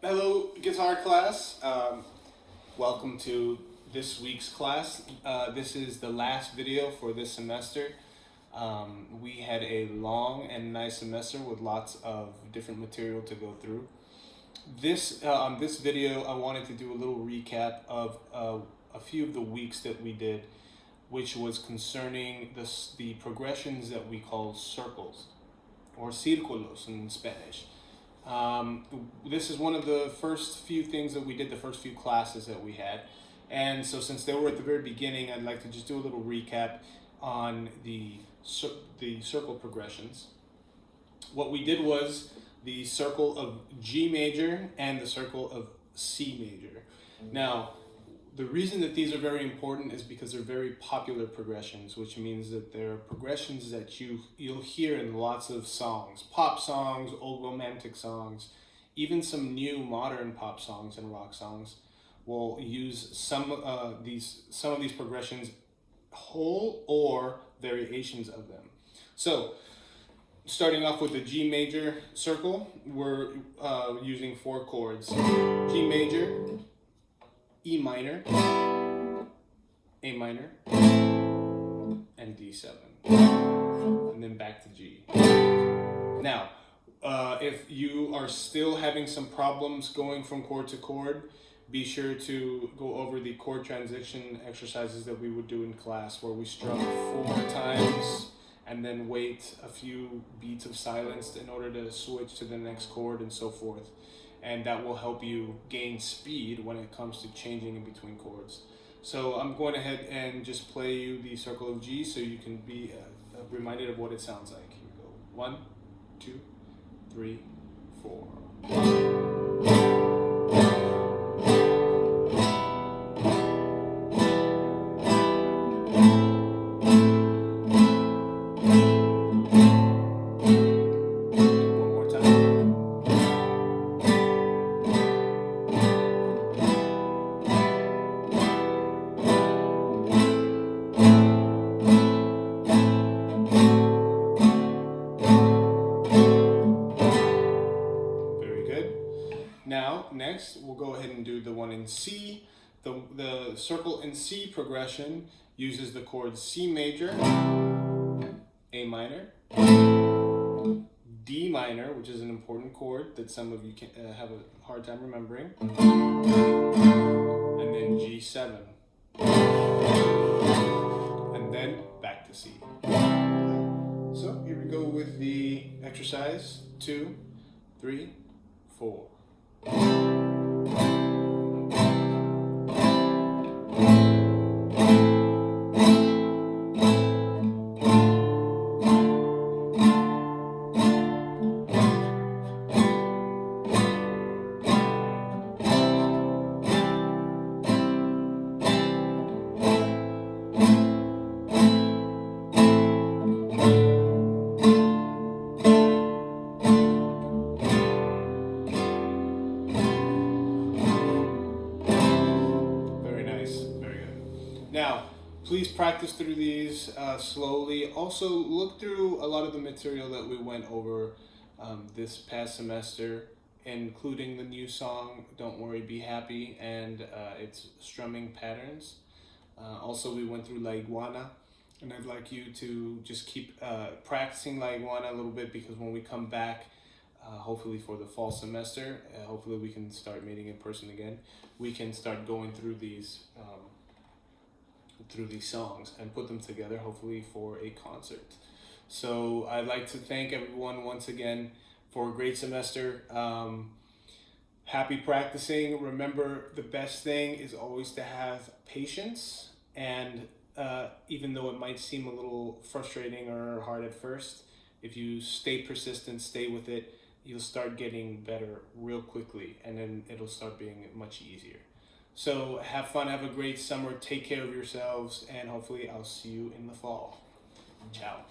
Hello, guitar class. Welcome to this week's class. This is the last video for this semester. We had a long and nice semester with lots of different material to go through. This video, I wanted to do a little recap of a few of the weeks that we did, which was concerning the progressions that we call circles, or círculos in Spanish. This is one of the first few things that we did, the first few classes that we had. And so since they were at the very beginning, I'd like to just do a little recap on the circle progressions. What we did was the circle of G major and the circle of C major. Now, the reason that these are very important is because they're very popular progressions, which means that they're progressions that you'll hear in lots of songs, pop songs, old romantic songs, even some new modern pop songs and rock songs will use some of these progressions whole or variations of them. So, starting off with the G major circle, we're using 4 chords: G major, E minor, A minor, and D7, and then back to G. Now, if you are still having some problems going from chord to chord, be sure to go over the chord transition exercises that we would do in class, where we strum 4 times and then wait a few beats of silence in order to switch to the next chord and so forth. And that will help you gain speed when it comes to changing in between chords. So I'm going ahead and just play you the circle of G so you can be reminded of what it sounds like. Here we go. 1, 2, 3, 4. Now, next, we'll go ahead and do the one in C. The circle in C progression uses the chords C major, A minor, D minor, which is an important chord that some of you can have a hard time remembering, and then G7, and then back to C. So here we go with the exercise. 2, 3, 4. Now, please practice through these slowly. Also, look through a lot of the material that we went over this past semester, including the new song, Don't Worry, Be Happy, and its strumming patterns. Also, we went through La Iguana, and I'd like you to just keep practicing La Iguana a little bit, because when we come back, hopefully for the fall semester, hopefully we can start meeting in person again, we can start going through these songs and put them together, hopefully for a concert. So I'd like to thank everyone once again for a great semester. Happy practicing. Remember, the best thing is always to have patience, and even though it might seem a little frustrating or hard at first, if you stay persistent, stay with it, you'll start getting better real quickly, and then it'll start being much easier. So have fun, have a great summer, take care of yourselves, and hopefully I'll see you in the fall. Ciao.